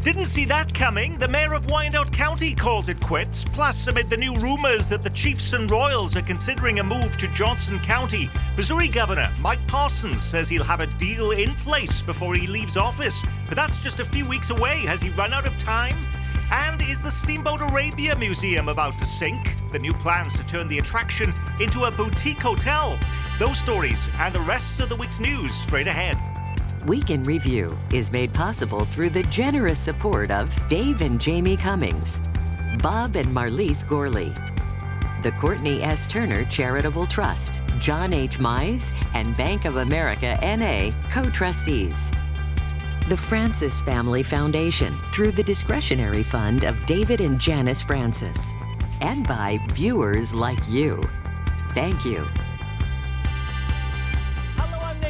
Didn't see that coming. The mayor of Wyandotte County calls it quits. Plus, amid the new rumours that the Chiefs and Royals are considering a move to Johnson County, Missouri Governor Mike Parsons says he'll have a deal in place before he leaves office. But that's just a few weeks away. Has he run out of time? And is the Steamboat Arabia Museum about to sink? The new plans to turn the attraction into a boutique hotel. Those stories and the rest of the week's news straight ahead. Week in Review is made possible through the generous support of Dave and Jamie Cummings, Bob and Marlise Gorley, the Courtney S. Turner Charitable Trust, John H. Mize, and Bank of America N.A. co-trustees. The Francis Family Foundation through the discretionary fund of David and Janice Francis. And by viewers like you. Thank you.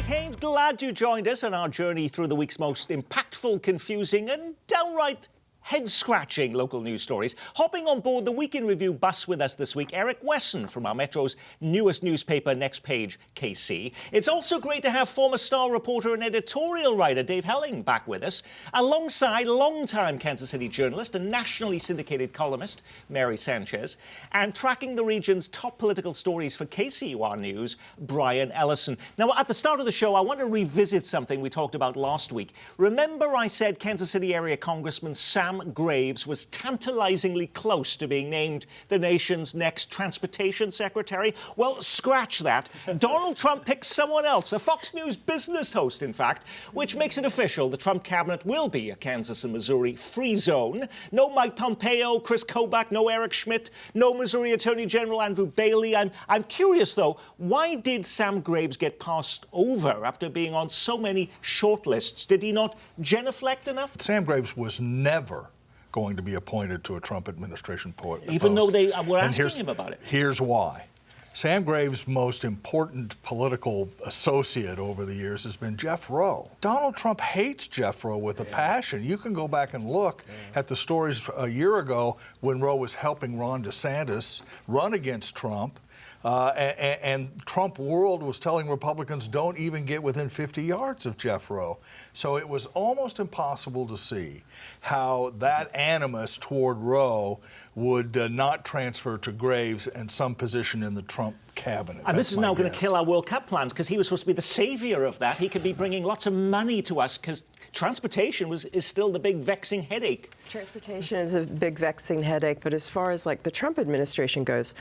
Haynes, glad you joined us on our journey through the week's most impactful, confusing and downright head-scratching local news stories. Hopping on board the Week in Review bus with us this week, Eric Wesson from our Metro's newest newspaper, Next Page KC. It's also great to have former Star reporter and editorial writer Dave Helling back with us, alongside longtime Kansas City journalist and nationally syndicated columnist Mary Sanchez, and tracking the region's top political stories for KCUR News, Brian Ellison. Now, at the start of the show, I want to revisit something we talked about last week. Remember I said Kansas City area Congressman Sam Graves was tantalizingly close to being named the nation's next transportation secretary? Well, scratch that. Donald Trump picked someone else, a Fox News business host, in fact, which makes it official. The Trump cabinet will be a Kansas and Missouri free zone. No Mike Pompeo, Chris Kobach, no Eric Schmidt, no Missouri Attorney General Andrew Bailey. I'm curious, though, why did Sam Graves get passed over after being on so many shortlists? Did he not genuflect enough? Sam Graves was never going to be appointed to a Trump administration post. Even though they were asking him about it. Here's why. Sam Graves' most important political associate over the years has been Jeff Rowe. Donald Trump hates Jeff Rowe with a passion. You can go back and look at the stories a year ago when Rowe was helping Ron DeSantis run against Trump. And Trump World was telling Republicans don't even get within 50 yards of Jeff Rowe. So it was almost impossible to see how that animus toward Rowe would not transfer to Graves and some position in the Trump cabinet. And this is now going to kill our World Cup plans because he was supposed to be the savior of that. He could be bringing lots of money to us because transportation is still the big vexing headache. Transportation is a big vexing headache, but as far as like the Trump administration goes,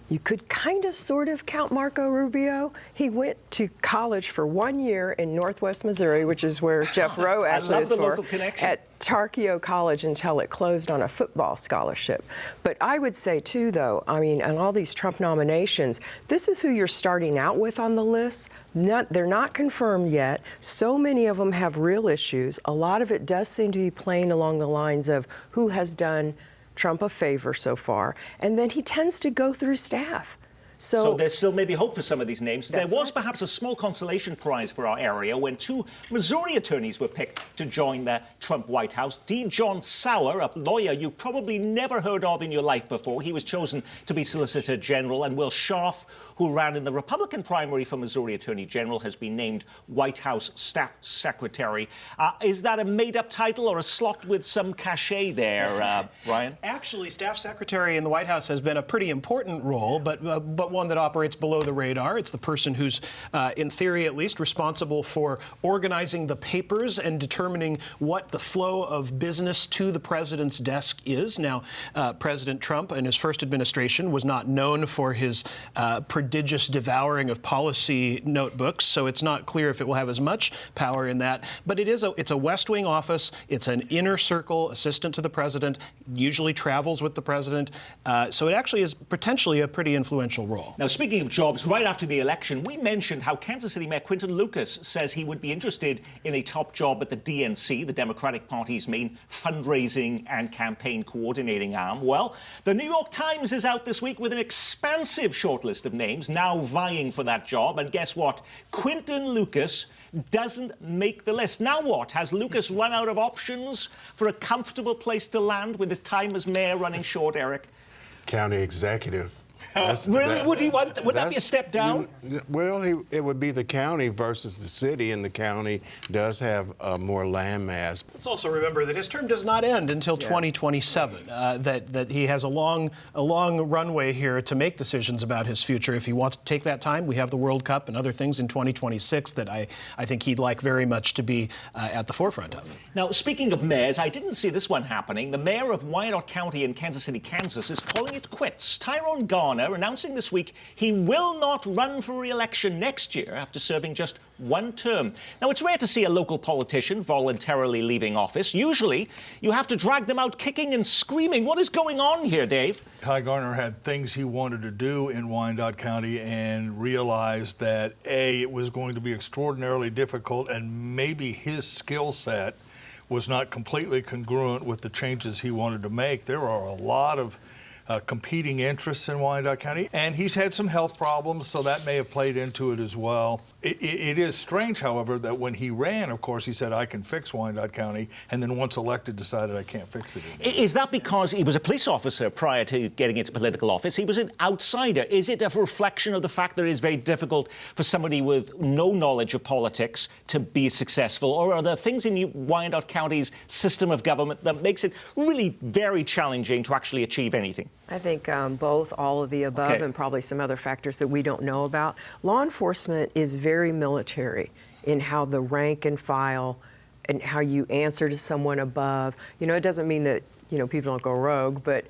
you could kind of sort of count Marco Rubio. He went to college for 1 year in Northwest Missouri, which is where Jeff Rowe actually is for, at Tarkio College until it closed on a football scholarship. But I would say, too, though, I mean, on all these Trump nominations, this is who you're starting out with on the list. They're not confirmed yet. So many of them have real issues. A lot of it does seem to be playing along the lines of who has done Trump a favor so far, and then he tends to go through staff. So there's still maybe hope for some of these names. There was right. perhaps a small consolation prize for our area when 2 Missouri attorneys were picked to join the Trump White House. D. John Sauer, a lawyer you've probably never heard of in your life before. He was chosen to be Solicitor General, and Will Scharf, who ran in the Republican primary for Missouri Attorney General, has been named White House Staff Secretary. Is that a made-up title or a slot with some cachet there, Brian? Actually, Staff Secretary in the White House has been a pretty important role, but one that operates below the radar. It's the person who's, in theory at least, responsible for organizing the papers and determining what the flow of business to the president's desk is. Now, President Trump in his first administration was not known for his prodigious devouring of policy notebooks, so it's not clear if it will have as much power in that. But it's a West Wing office. It's an inner circle assistant to the president, usually travels with the president. So it actually is potentially a pretty influential role. Now, speaking of jobs, right after the election, we mentioned how Kansas City Mayor Quinton Lucas says he would be interested in a top job at the DNC, the Democratic Party's main fundraising and campaign coordinating arm. Well, the New York Times is out this week with an expansive shortlist of names now vying for that job. And guess what? Quinton Lucas doesn't make the list. Now what? Has Lucas run out of options for a comfortable place to land with his time as mayor running short, Eric? County executive. Really? Would that be a step down? Well, it would be the county versus the city, and the county does have more land mass. Let's also remember that his term does not end until 2027. That he has a long runway here to make decisions about his future. If he wants to take that time, we have the World Cup and other things in 2026 that I think he'd like very much to be at the forefront of. Now, speaking of mayors, I didn't see this one happening. The mayor of Wyandotte County in Kansas City, Kansas, is calling it quits. Tyrone Garner announcing this week he will not run for re-election next year after serving just one term. Now, it's rare to see a local politician voluntarily leaving office. Usually, you have to drag them out kicking and screaming. What is going on here, Dave? Ty Garner had things he wanted to do in Wyandotte County and realized that, A, it was going to be extraordinarily difficult, and maybe his skill set was not completely congruent with the changes he wanted to make. There are a lot of competing interests in Wyandotte County, and he's had some health problems, so that may have played into it as well. It is strange, however, that when he ran, of course, he said, I can fix Wyandotte County, and then once elected, decided I can't fix it anymore. Is that because he was a police officer prior to getting into political office? He was an outsider. Is it a reflection of the fact that it is very difficult for somebody with no knowledge of politics to be successful, or are there things in Wyandotte County's system of government that makes it really very challenging to actually achieve anything? I think both, all of the above, and probably some other factors that we don't know about. Law enforcement is very military in how the rank and file and how you answer to someone above. You know, it doesn't mean that, you know, people don't go rogue, but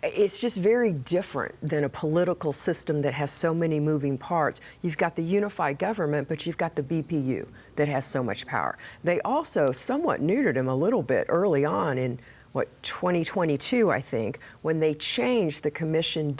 it's just very different than a political system that has so many moving parts. You've got the unified government, but you've got the BPU that has so much power. They also somewhat neutered him a little bit early on in 2022, I think, when they changed, the commission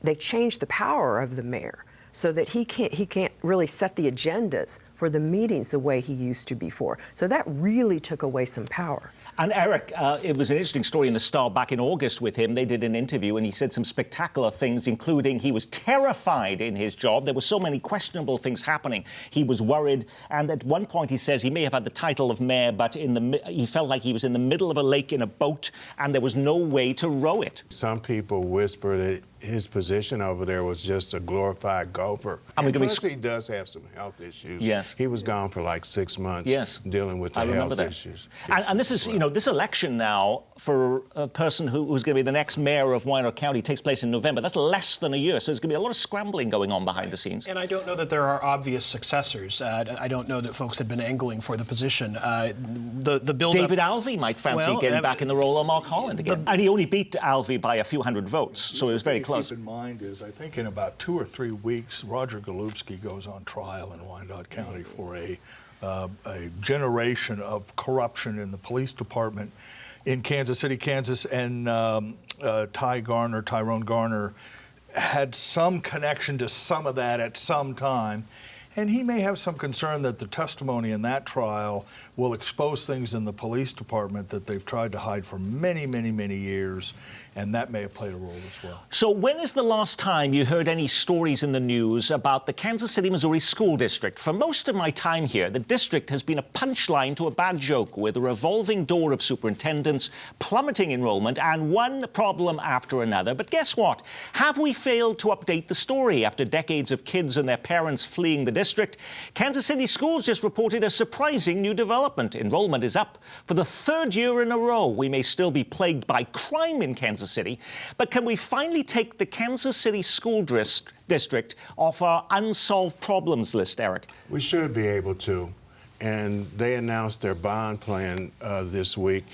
they changed the power of the mayor so that he can't really set the agendas for the meetings the way he used to before. So that really took away some power. And Eric, it was an interesting story in the Star back in August with him. They did an interview and he said some spectacular things, including he was terrified in his job. There were so many questionable things happening. He was worried. And at one point he says he may have had the title of mayor, but he felt like he was in the middle of a lake in a boat and there was no way to row it. Some people whisper that his position over there was just a glorified gopher. And plus, he does have some health issues. Yes. He was gone for like 6 months dealing with the health issues. And this is, you know, this election now for a person who's going to be the next mayor of Wyandotte County takes place in November. That's less than a year, so there's going to be a lot of scrambling going on behind the scenes. And I don't know that there are obvious successors. I don't know that folks had been angling for the position. The build-up... David Alvey might fancy getting back in the role of Mark Holland again. And he only beat Alvey by a few hundred votes, so it was very close. Keep in mind is, I think in about 2 or 3 weeks, Roger Golubski goes on trial in Wyandotte County for a generation of corruption in the police department in Kansas City, Kansas, and Tyrone Garner had some connection to some of that at some time. And he may have some concern that the testimony in that trial will expose things in the police department that they've tried to hide for many, many, many years, and that may have played a role as well. So when is the last time you heard any stories in the news about the Kansas City, Missouri School District? For most of my time here, the district has been a punchline to a bad joke with a revolving door of superintendents, plummeting enrollment, and one problem after another. But guess what? Have we failed to update the story after decades of kids and their parents fleeing the district? Kansas City Schools just reported a surprising new development. Enrollment is up for the 3rd year in a row. We may still be plagued by crime in Kansas City, but can we finally take the Kansas City School District off our unsolved problems list, Eric? We should be able to. And they announced their bond plan this week.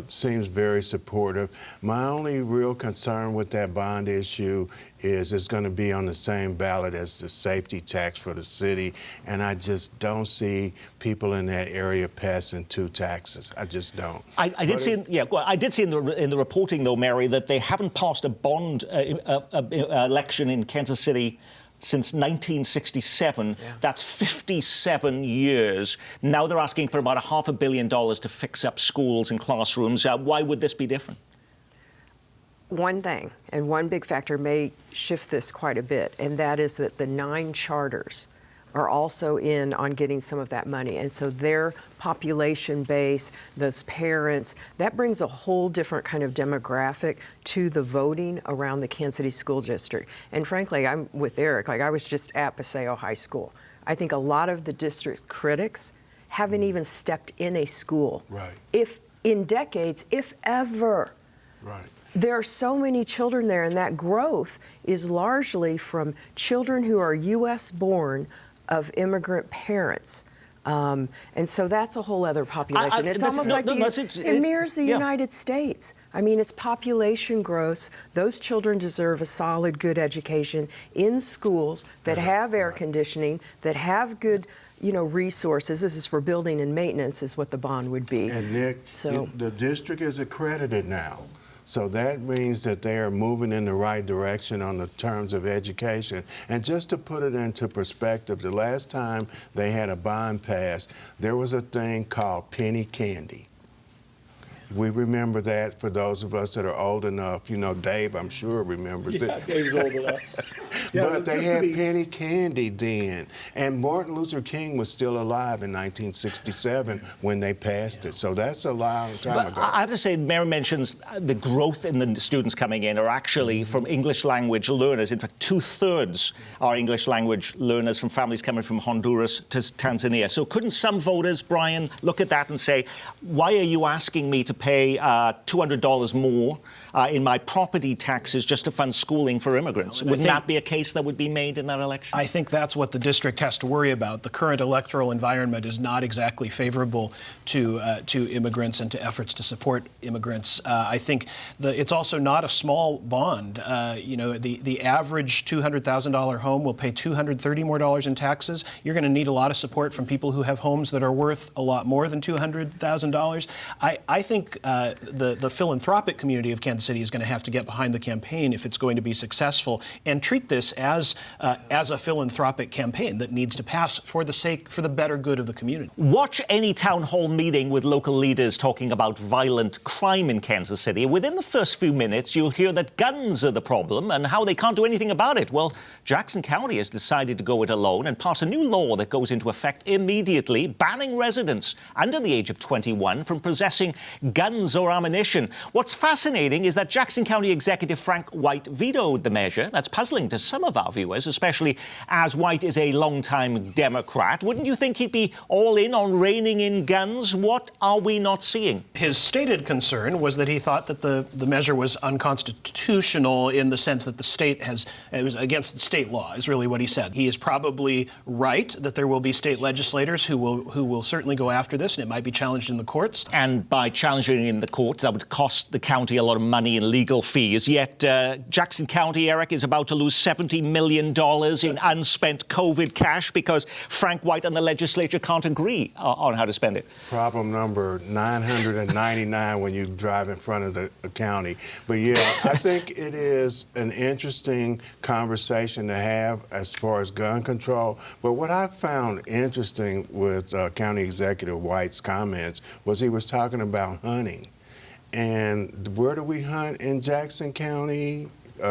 Seems very supportive. My only real concern with that bond issue is it's going to be on the same ballot as the safety tax for the city, and I just don't see people in that area passing 2 taxes. I just don't. I did see in the reporting, though, Mary, that they haven't passed a bond election in Kansas City since 1967. That's 57 years. Now they're asking for about $500 million to fix up schools and classrooms. Why would this be different? One thing, and one big factor may shift this quite a bit, and that is that the 9 charters are also in on getting some of that money. And so their population base, those parents, that brings a whole different kind of demographic to the voting around the Kansas City School District. And frankly, I'm with Eric. Like, I was just at Paseo High School. I think a lot of the district's critics haven't even stepped in a school. Right. If in decades, if ever. Right. There are so many children there, and that growth is largely from children who are U.S. born of immigrant parents. And so that's a whole other population. It's almost like it mirrors the United States. I mean, it's population growth. Those children deserve a solid, good education in schools that have air conditioning, that have good, resources. This is for building and maintenance is what the bond would be. And Nick, the district is accredited now. So that means that they are moving in the right direction on the terms of education. And just to put it into perspective, the last time they had a bond passed, there was a thing called penny candy. We remember that for those of us that are old enough. Dave, I'm sure, remembers it. Yeah, Dave's old enough. But they had penny candy then. And Martin Luther King was still alive in 1967 when they passed it. So that's a long time ago. I have to say, Mary mentions the growth in the students coming in are actually from English language learners. In fact, 2/3 are English language learners from families coming from Honduras to Tanzania. So couldn't some voters, Brian, look at that and say, why are you asking me to pay $200 more in my property taxes just to fund schooling for immigrants? Wouldn't that be a case that would be made in that election? I think that's what the district has to worry about. The current electoral environment is not exactly favorable to immigrants and to efforts to support immigrants. I think it's also not a small bond. The average $200,000 home will pay $230 more in taxes. You're going to need a lot of support from people who have homes that are worth a lot more than $200,000. I think the philanthropic community of Kansas City is going to have to get behind the campaign if it's going to be successful and treat this as a philanthropic campaign that needs to pass for the better good of the community. Watch any town hall meeting with local leaders talking about violent crime in Kansas City. Within the first few minutes, you'll hear that guns are the problem and how they can't do anything about it. Well, Jackson County has decided to go it alone and pass a new law that goes into effect immediately, banning residents under the age of 21 from possessing guns or ammunition. What's fascinating is that Jackson County Executive Frank White vetoed the measure. That's puzzling to some of our viewers, especially as White is a longtime Democrat. Wouldn't you think he'd be all in on reining in guns? What are we not seeing? His stated concern was that he thought that the measure was unconstitutional in the sense that it was against the state law, is really what he said. He is probably right that there will be state legislators who will certainly go after this, and it might be challenged in the courts. And by challenging in the courts, that would cost the county a lot of money in legal fees. Yet Jackson County, Eric, is about to lose $70 million in unspent COVID cash because Frank White and the legislature can't agree on how to spend it. Problem number 999 when you drive in front of the county. But yeah, I think it is an interesting conversation to have as far as gun control. But what I found interesting with County Executive White's comments was he was talking about hunting. And where do we hunt in Jackson County?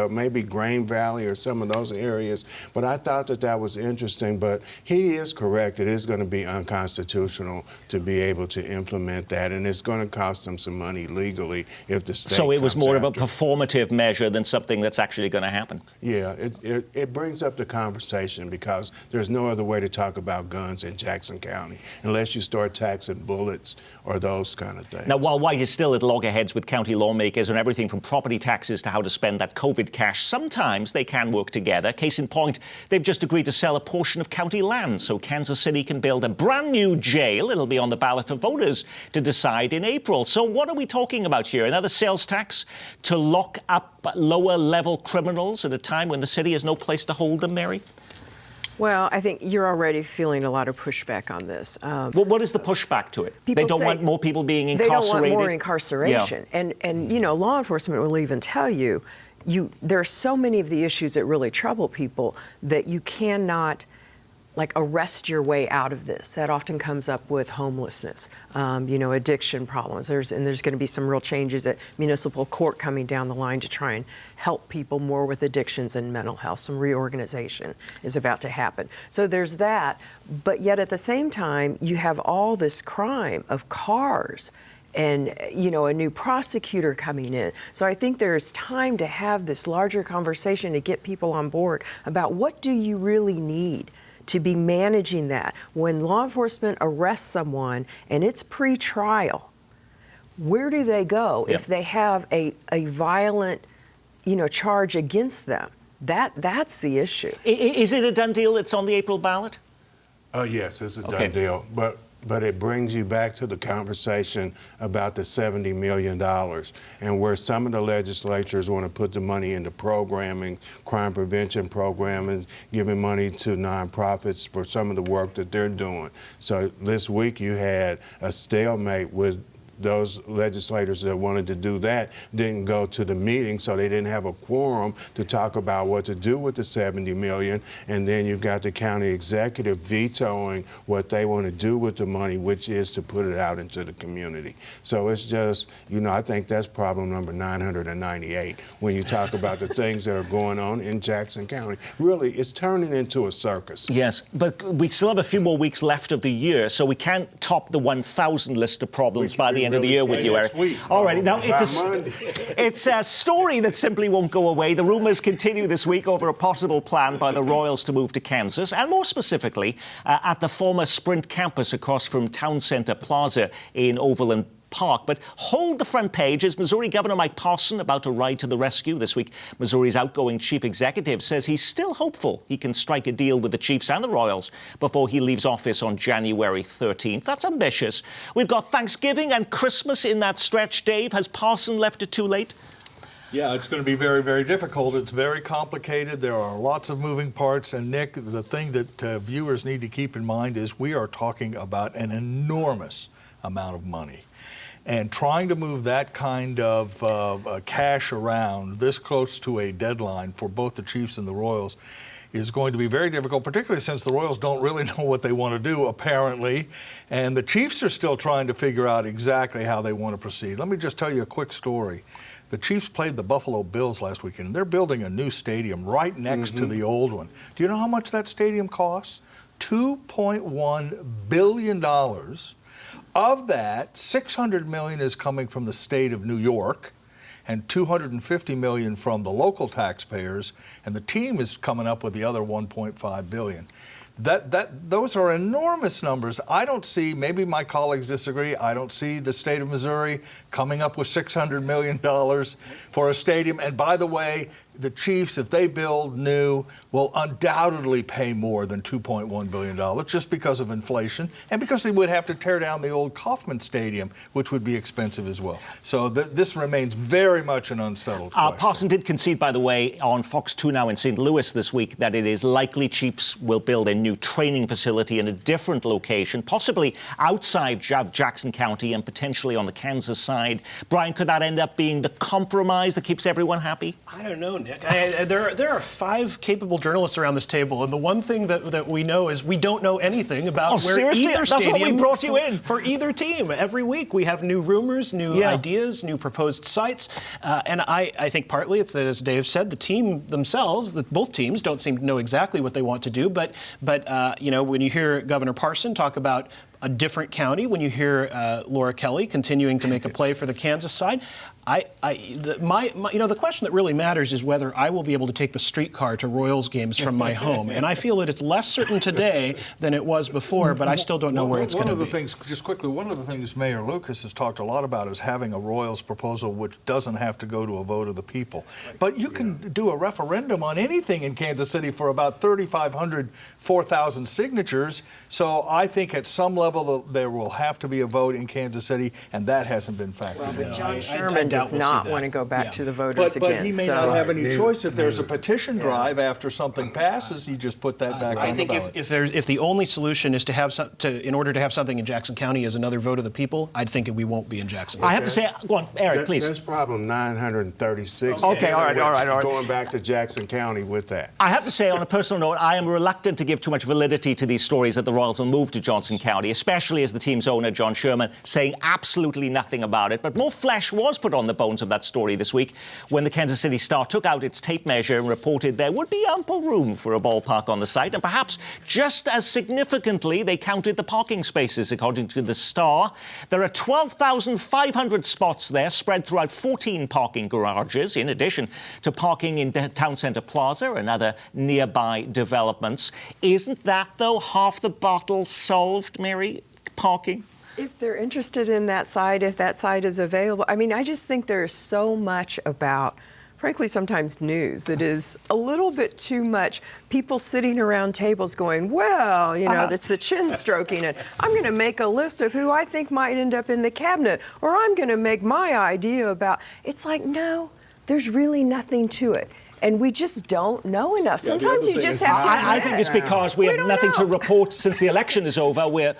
Maybe Grain Valley or some of those areas. But I thought that was interesting. But he is correct. It is going to be unconstitutional to be able to implement that. And it's going to cost them some money legally if the state So it was more of a after. performative measure than something that's actually going to happen. Yeah, it brings up the conversation because there's no other way to talk about guns in Jackson County unless you start taxing bullets or those kind of things. Now, while White is still at loggerheads with county lawmakers on everything from property taxes to how to spend that COVID cash, sometimes they can work together. Case in point, they've just agreed to sell a portion of county land so Kansas City can build a brand new jail. It'll be on the ballot for voters to decide in April. So what are we talking about here? Another sales tax to lock up lower-level criminals at a time when the city has no place to hold them, Mary? Well, I think you're already feeling a lot of pushback on this. Well, what is the pushback to it? They don't want more people being incarcerated? They don't want more incarceration. Yeah. And law enforcement will even tell you, there are so many of the issues that really trouble people that you cannot like arrest your way out of this. That often comes up with homelessness, addiction problems. There's going to be some real changes at municipal court coming down the line to try and help people more with addictions and mental health. Some reorganization is about to happen. So there's that, but yet at the same time, you have all this crime of cars and, a new prosecutor coming in. So I think there's time to have this larger conversation to get people on board about what do you really need to be managing that. When law enforcement arrests someone and it's pre-trial, where do they go if they have a violent, charge against them? That's the issue. Is it a done deal that's on the April ballot? Yes, it's a done deal. But it brings you back to the conversation about the $70 million and where some of the legislatures want to put the money into programming, crime prevention programming, giving money to nonprofits for some of the work that they're doing. So this week you had a stalemate with those legislators that wanted to do that didn't go to the meeting, so they didn't have a quorum to talk about what to do with the $70 million. And then you've got the county executive vetoing what they want to do with the money, which is to put it out into the community. So it's just, I think that's problem number 998 when you talk about the things that are going on in Jackson County. Really, it's turning into a circus. Yes, but we still have a few more weeks left of the year, so we can't top the 1,000 list of problems by the end of the year with you, Eric. All right, now it's a story that simply won't go away. The rumours continue this week over a possible plan by the Royals to move to Kansas, and more specifically at the former Sprint campus across from Town Center Plaza in Overland Park. But hold the front page. Is Missouri Governor Mike Parson about to ride to the rescue? This week, Missouri's outgoing chief executive says he's still hopeful he can strike a deal with the Chiefs and the Royals before he leaves office on January 13th. That's ambitious. We've got Thanksgiving and Christmas in that stretch. Dave, has Parson left it too late? Yeah, it's going to be very, very difficult. It's very complicated. There are lots of moving parts. And Nick, the thing that viewers need to keep in mind is we are talking about an enormous amount of money. And trying to move that kind of cash around this close to a deadline for both the Chiefs and the Royals is going to be very difficult, particularly since the Royals don't really know what they want to do, apparently. And the Chiefs are still trying to figure out exactly how they want to proceed. Let me just tell you a quick story. The Chiefs played the Buffalo Bills last weekend, and they're building a new stadium right next to the old one. Do you know how much that stadium costs? $2.1 billion. Of that, $600 million is coming from the state of New York and $250 million from the local taxpayers, and the team is coming up with the other $1.5 billion. Those are enormous numbers. I don't see, maybe my colleagues disagree, I don't see the state of Missouri coming up with $600 million for a stadium. And by the way, the Chiefs, if they build new, will undoubtedly pay more than $2.1 billion just because of inflation and because they would have to tear down the old Kauffman Stadium, which would be expensive as well. So this remains very much an unsettled question. Parson did concede, by the way, on Fox 2 Now in St. Louis this week that it is likely Chiefs will build a new training facility in a different location, possibly outside Jackson County and potentially on the Kansas side. Brian, could that end up being the compromise that keeps everyone happy? I don't know, Nick. There are 5 capable journalists around this table, and the one thing that we know is we don't know anything about where seriously? either That's stadium what we brought you in. For either team. Every week we have new rumors, new ideas, new proposed sites, and I think partly it's that, as Dave said, the team themselves, both teams don't seem to know exactly what they want to do. But when you hear Governor Parson talk about a different county, when you hear Laura Kelly continuing to make a play for the Kansas side, the question that really matters is whether I will be able to take the streetcar to Royals games from my home. And I feel that it's less certain today than it was before, but I still don't know where it's going to be. One of the things Mayor Lucas has talked a lot about is having a Royals proposal which doesn't have to go to a vote of the people. But you can do a referendum on anything in Kansas City for about 3,500, 4,000 signatures. So I think at some level level, there will have to be a vote in Kansas City, and that hasn't been factored in. John I Sherman doubt does we'll see not that. want to go back Yeah. to the voters But again. he may so. not have any Neither- choice. If there's a neither. petition drive after something passes, you just put that back I on think the ballot. if the only solution is to have in order to have something in Jackson County as another vote of the people, I'd think we won't be in Jackson. I have to say, go on, Eric, please. That's problem 936. Okay, all right. Going back to Jackson County with that. I have to say, on a personal note, I am reluctant to give too much validity to these stories that the Royals will move to Johnson County, especially as the team's owner, John Sherman, saying absolutely nothing about it. But more flesh was put on the bones of that story this week when the Kansas City Star took out its tape measure and reported there would be ample room for a ballpark on the site. And perhaps just as significantly, they counted the parking spaces, according to the Star. There are 12,500 spots there spread throughout 14 parking garages, in addition to parking in Town Center Plaza and other nearby developments. Isn't that, though, half the battle solved, Mary? Parking? If they're interested in that site, if that site is available, I mean, I just think there's so much about, frankly, sometimes news that is a little bit too much. People sitting around tables going, well, you know, that's the chin stroking, and I'm going to make a list of who I think might end up in the cabinet, or I'm going to make my idea about. It's like, no, there's really nothing to it. And we just don't know enough. Sometimes you just have to. I think it's because we have don't nothing to know. report since the election is over. We're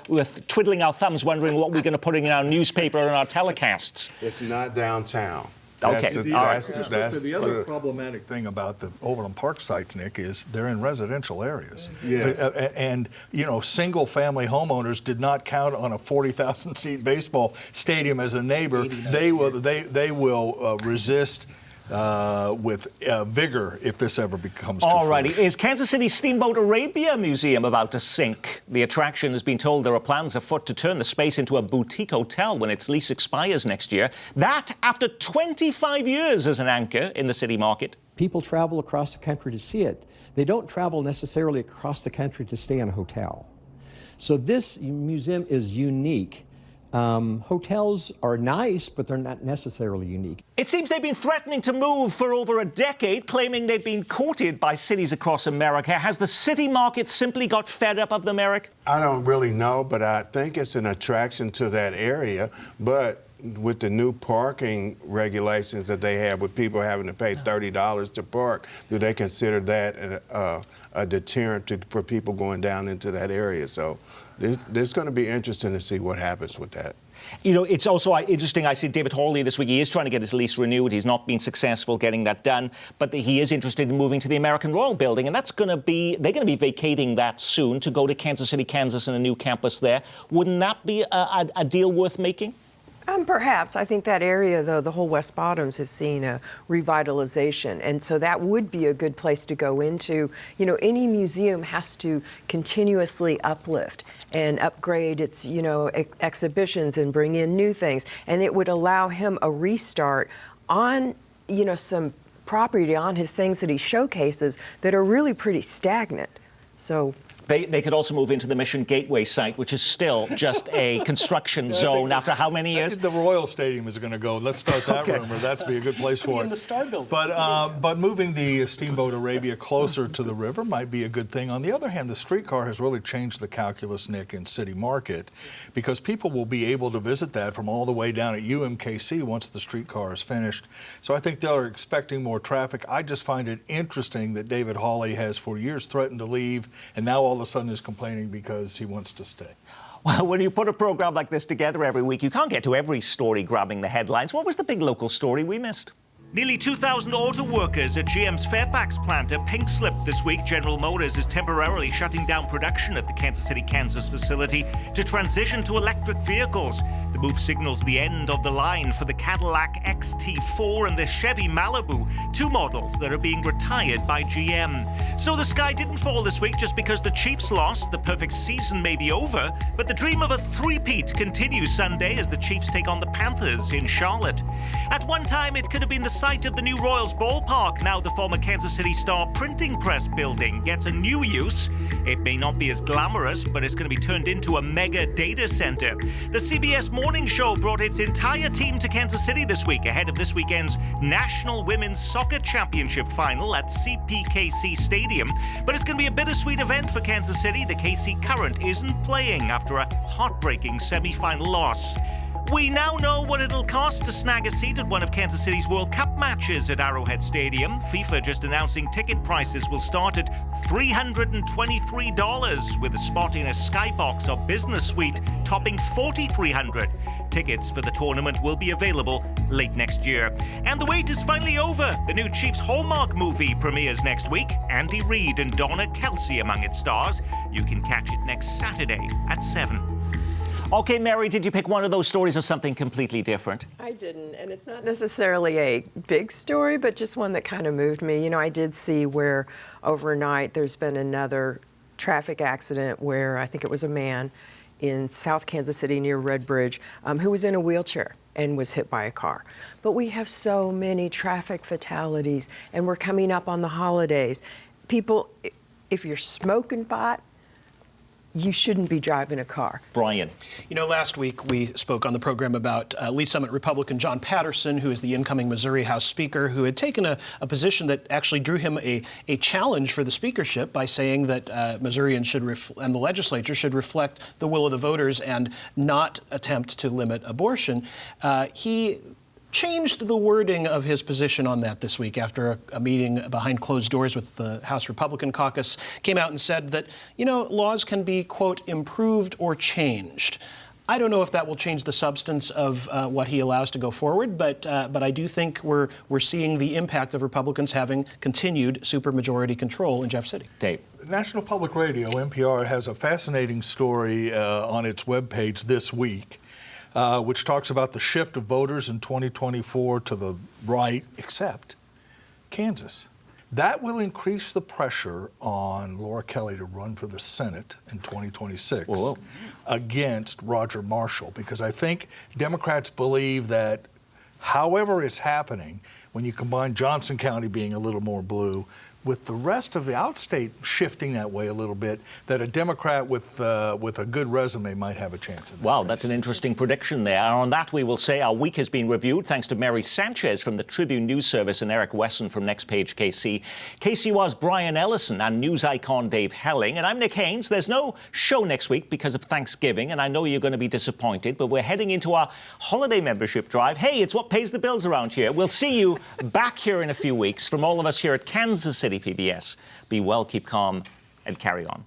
twiddling our thumbs, wondering what we're going to put in our newspaper and our telecasts. It's not downtown. Okay. The other problematic thing about the Overland Park sites, Nick, is they're in residential areas. Yes. And, you know, single-family homeowners did not count on a 40,000-seat baseball stadium as a neighbor. They will resist with vigor if this ever becomes true. Alrighty, is Kansas City Steamboat Arabia Museum about to sink? The attraction has been told there are plans afoot to turn the space into a boutique hotel when its lease expires next year. That after 25 years as an anchor in the city market. People travel across the country to see it. They don't travel necessarily across the country to stay in a hotel. So this museum is unique. Hotels are nice, but they're not necessarily unique. It seems they've been threatening to move for over a decade, claiming they've been courted by cities across America. Has the city market simply got fed up of them, Eric? I don't really know, but I think it's an attraction to that area. But with the new parking regulations that they have, with people having to pay $30 to park, do they consider that a deterrent for people going down into that area? So it's going to be interesting to see what happens with that. You know, it's also interesting. I see David Hawley this week. He is trying to get his lease renewed. He's not been successful getting that done, but he is interested in moving to the American Royal Building, and they're going to be vacating that soon to go to Kansas City, Kansas, and a new campus there. Wouldn't that be a deal worth making? Perhaps. I think that area, though, the whole West Bottoms has seen a revitalization, and so that would be a good place to go into. You know, any museum has to continuously uplift and upgrade its, you know, exhibitions and bring in new things, and it would allow him a restart on, you know, some property on his things that he showcases that are really pretty stagnant. So. They could also move into the Mission Gateway site, which is still just a construction zone after how many years? The Royal Stadium is going to go. Let's start that rumor. That'd be a good place for it. In the Star Building. But moving the Steamboat Arabia closer to the river might be a good thing. On the other hand, the streetcar has really changed the calculus, Nick, in City Market, because people will be able to visit that from all the way down at UMKC once the streetcar is finished. So I think they're expecting more traffic. I just find it interesting that David Hawley has for years threatened to leave, and now all of a sudden is complaining because he wants to stay. Well, when you put a program like this together every week, you can't get to every story grabbing the headlines. What was the big local story we missed? Nearly 2,000 auto workers at GM's Fairfax plant are pink slipped this week. General Motors is temporarily shutting down production at the Kansas City, Kansas facility to transition to electric vehicles. The move signals the end of the line for the Cadillac XT4 and the Chevy Malibu, two models that are being retired by GM. So the sky didn't fall this week just because the Chiefs lost. The perfect season may be over, but the dream of a three-peat continues Sunday as the Chiefs take on the Panthers in Charlotte. At one time, it could have been the site of the new Royals ballpark. Now the former Kansas City Star printing press building gets a new use. It may not be as glamorous, but it's going to be turned into a mega data center. The CBS Morning Show brought its entire team to Kansas City this week ahead of this weekend's National Women's Soccer Championship final at CPKC Stadium. But it's going to be a bittersweet event for Kansas City. The KC Current isn't playing after a heartbreaking semi-final loss. We now know what it'll cost to snag a seat at one of Kansas City's World Cup matches at Arrowhead Stadium. FIFA just announcing ticket prices will start at $323, with a spot in a skybox or business suite topping $4,300. Tickets for the tournament will be available late next year. And the wait is finally over. The new Chiefs Hallmark movie premieres next week. Andy Reid and Donna Kelsey among its stars. You can catch it next Saturday at 7. OK, Mary, did you pick one of those stories or something completely different? I didn't, and it's not necessarily a big story, but just one that kind of moved me. You know, I did see where overnight there's been another traffic accident where I think it was a man in South Kansas City near Red Bridge who was in a wheelchair and was hit by a car. But we have so many traffic fatalities, and we're coming up on the holidays. People, if you're smoking pot, you shouldn't be driving a car. Brian. You know, last week we spoke on the program about Lead Summit Republican John Patterson, who is the incoming Missouri House Speaker, who had taken a position that actually drew him a challenge for the speakership by saying that Missourians and the legislature should reflect the will of the voters and not attempt to limit abortion. He changed the wording of his position on that this week after a meeting behind closed doors with the House Republican caucus. Came out and said that, you know, laws can be, quote, improved or changed. I don't know if that will change the substance of what he allows to go forward, but I do think we're seeing the impact of Republicans having continued supermajority control in Jeff City. Dave. National Public Radio, NPR, has a fascinating story on its webpage this week, which talks about the shift of voters in 2024 to the right, except Kansas. That will increase the pressure on Laura Kelly to run for the Senate in 2026 Whoa. against Roger Marshall, because I think Democrats believe that however it's happening, when you combine Johnson County being a little more blue, with the rest of the outstate shifting that way a little bit, that a Democrat with a good resume might have a chance. Wow, that's an interesting prediction there. And on that, we will say our week has been reviewed thanks to Mary Sanchez from the Tribune News Service and Eric Wesson from Next Page KC. KCY's Brian Ellison and news icon Dave Helling. And I'm Nick Haynes. There's no show next week because of Thanksgiving, and I know you're going to be disappointed, but we're heading into our holiday membership drive. Hey, it's what pays the bills around here. We'll see you back here in a few weeks. From all of us here at Kansas City PBS, be well, keep calm, and carry on.